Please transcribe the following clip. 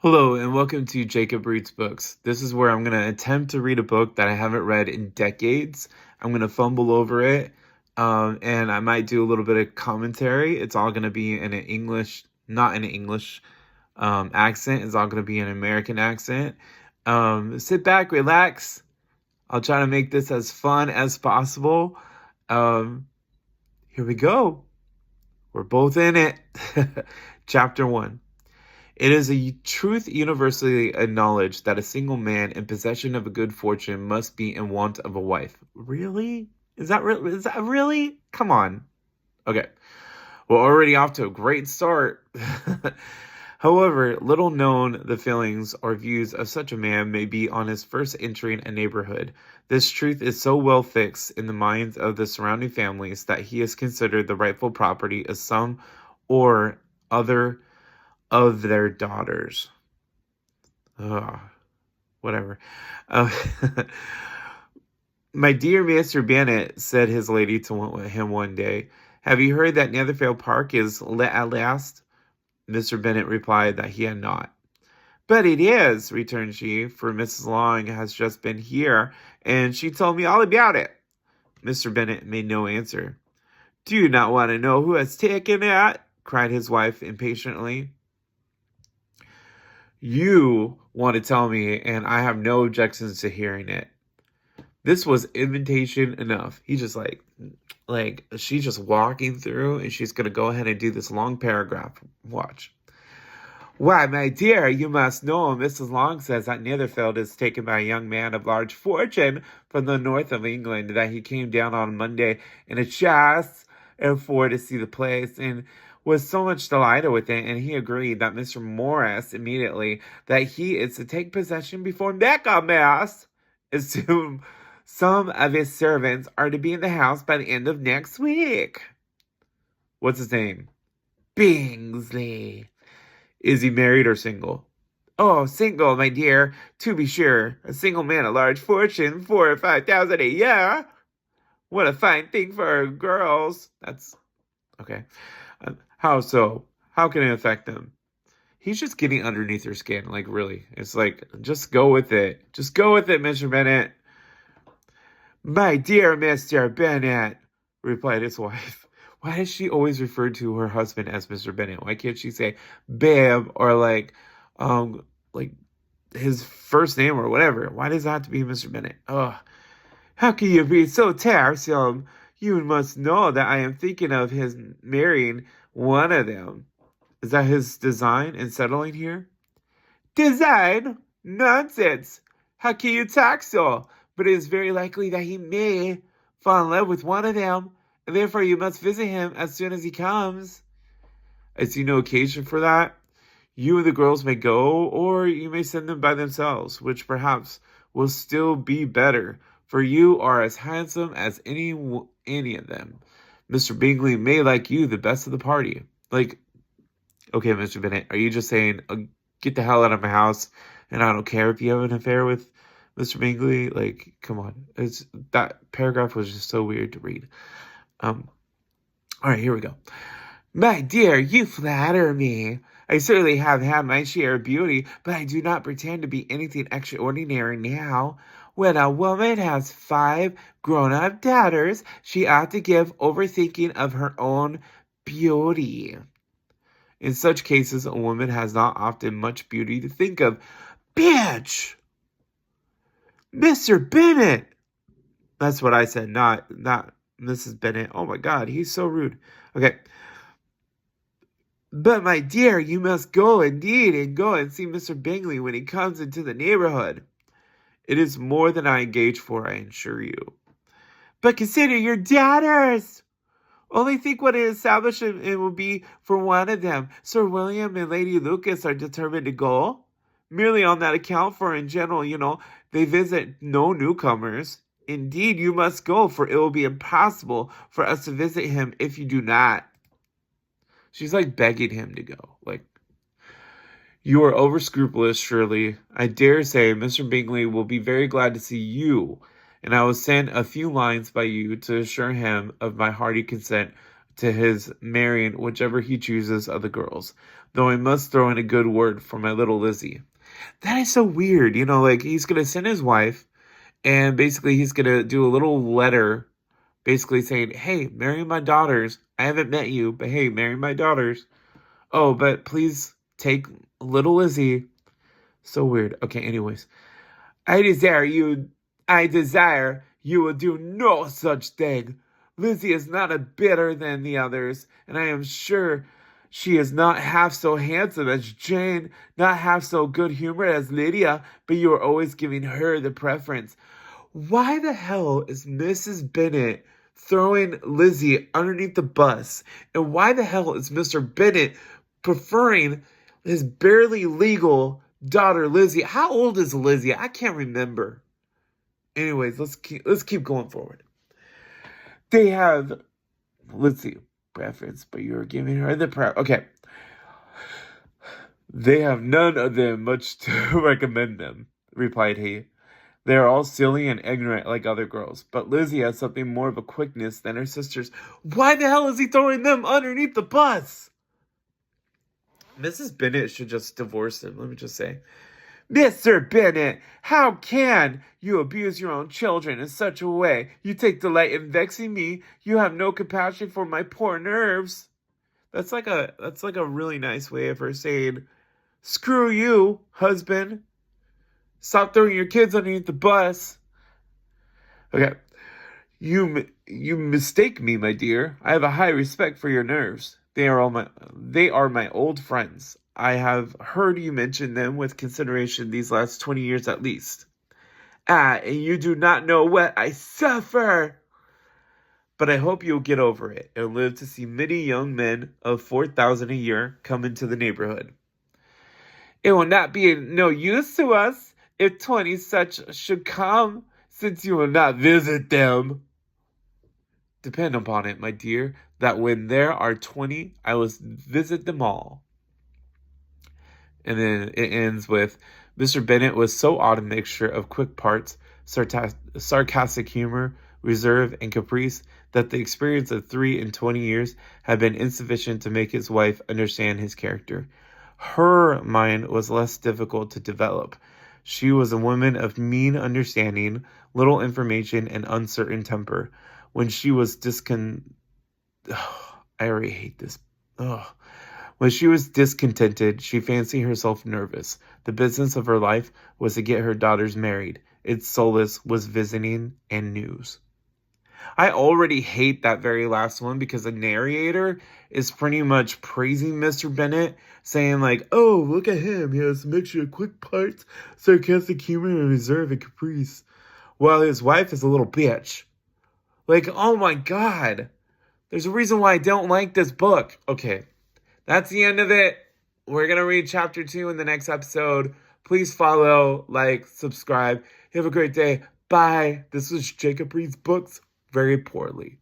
Hello and welcome to Jacob Reads Books. This is where I'm going to attempt to read a book that I haven't read in decades. I'm going to fumble over it, and I might do a little bit of commentary. It's all going to be in an English, not in an English accent. It's all going to be an American accent. Sit back, relax. I'll try to make this as fun as possible. Um, Here we go. We're both in it. Chapter 1. It is a truth universally acknowledged that a single man in possession of a good fortune must be in want of a wife. Really? Is that really? Come on. Okay. We're already off to a great start. However, little known the feelings or views of such a man may be on his first entering a neighborhood. This truth is so well fixed in the minds of the surrounding families that he is considered the rightful property of some or other of their daughters. Ugh, whatever. Uh, My dear Mr. Bennet, said his lady to him one day, have you heard that Netherfield Park is let at last? Mr. Bennet replied that he had not. But it is, returned she, for Mrs. Long has just been here, and she told me all about it. Mr. Bennet made no answer. Do you not want to know who has taken it? Cried his wife impatiently. You want to tell me, and I have no objections to hearing it. This was invitation enough. He just like she's just walking through, and she's gonna go ahead and do this long paragraph. Watch. Why, my dear, you must know Mrs. Long says that Netherfield is taken by a young man of large fortune from the north of England, that he came down on Monday in a chaise and four to see the place, and was so much delighted with it, and he agreed that Mr. Morris immediately that he is to take possession before Michaelmas. Assume some of his servants are to be in the house by the end of next week. What's his name? Bingsley. Is he married or single? Oh, single, my dear, to be sure. A single man, a large fortune, 4,000 or 5,000 a year. What a fine thing for girls. That's okay. How so? How can it affect them? He's just getting underneath her skin, like really. It's like, just go with it. Just go with it, Mr. Bennet. My dear Mr. Bennet, replied his wife. Why does she always refer to her husband as Mr. Bennet? Why can't she say babe or like his first name or whatever? Why does that have to be Mr. Bennet? Oh, how can you be so tiresome? You must know that I am thinking of his marrying one of them. Is that his design in settling here? Design? Nonsense! How can you talk so? But it is very likely that he may fall in love with one of them, and therefore you must visit him as soon as he comes. I see no occasion for that. You and the girls may go, or you may send them by themselves, which perhaps will still be better, for you are as handsome as any of them. Mr. Bingley may like you the best of the party. Like, okay, Mr. Bennet, are you just saying, get the hell out of my house, and I don't care if you have an affair with Mr. Bingley? Like, come on. That paragraph was just so weird to read. All right, here we go. My dear, you flatter me. I certainly have had my share of beauty, but I do not pretend to be anything extraordinary now. When a woman has 5 grown-up daughters, she ought to give over thinking of her own beauty. In such cases, a woman has not often much beauty to think of. Bitch! Mr. Bennet! That's what I said, not Mrs. Bennet. Oh my God, he's so rude. Okay. But my dear, you must go indeed, and go and see Mr. Bingley when he comes into the neighborhood. It is more than I engage for, I assure you. But consider your daughters! Only think what an establishment it will be for one of them. Sir William and Lady Lucas are determined to go. Merely on that account, for in general, they visit no newcomers. Indeed, you must go, for it will be impossible for us to visit him if you do not. She's like begging him to go. Like, you are over-scrupulous, surely. I dare say Mr. Bingley will be very glad to see you, and I will send a few lines by you to assure him of my hearty consent to his marrying whichever he chooses of the girls, though I must throw in a good word for my little Lizzie. That is so weird. Like he's going to send his wife and basically he's going to do a little letter basically saying, hey, marry my daughters. I haven't met you, but hey, marry my daughters. Oh, but please take little Lizzie. So weird. Okay, anyways. I desire you will do no such thing. Lizzie is not a better than the others, and I am sure she is not half so handsome as Jane, not half so good-humored as Lydia, but you are always giving her the preference. Why the hell is Mrs. Bennet throwing Lizzie underneath the bus? And why the hell is Mr. Bennet preferring his barely legal daughter Lizzie? How old is Lizzie? I can't remember. Anyways, let's keep going forward. They have, let's see, preference, but you're giving her the okay. They have none of them much to recommend them, replied he. They are all silly and ignorant like other girls, but Lizzie has something more of a quickness than her sisters. Why the hell is he throwing them underneath the bus? Mrs. Bennet should just divorce him, let me just say. Mr. Bennet, how can you abuse your own children in such a way? You take delight in vexing me. You have no compassion for my poor nerves. That's like a really nice way of her saying, screw you, husband. Stop throwing your kids underneath the bus. Okay. You mistake me, my dear. I have a high respect for your nerves. They are my old friends. I have heard you mention them with consideration these last 20 years at least. And you do not know what I suffer. But I hope you'll get over it and live to see many young men of 4,000 a year come into the neighborhood. It will not be of no use to us if 20 such should come, since you will not visit them. Depend upon it, my dear, that when there are 20, I will visit them all. And then it ends with, Mr. Bennet was so odd a mixture of quick parts, sarcastic humor, reserve, and caprice that the experience of 23 years had been insufficient to make his wife understand his character. Her mind was less difficult to develop. She was a woman of mean understanding, little information, and uncertain temper. When she was I already hate this. When she was discontented, she fancied herself nervous. The business of her life was to get her daughters married. Its solace was visiting and news. I already hate that very last one because the narrator is pretty much praising Mr. Bennet, saying like, oh, look at him. He has a mixture of quick parts, sarcastic humor, and reserve and caprice, while his wife is a little bitch. Like, oh my God. There's a reason why I don't like this book. Okay, that's the end of it. We're going to read chapter 2 in the next episode. Please follow, like, subscribe. Have a great day. Bye. This was Jacob Reads Books very poorly.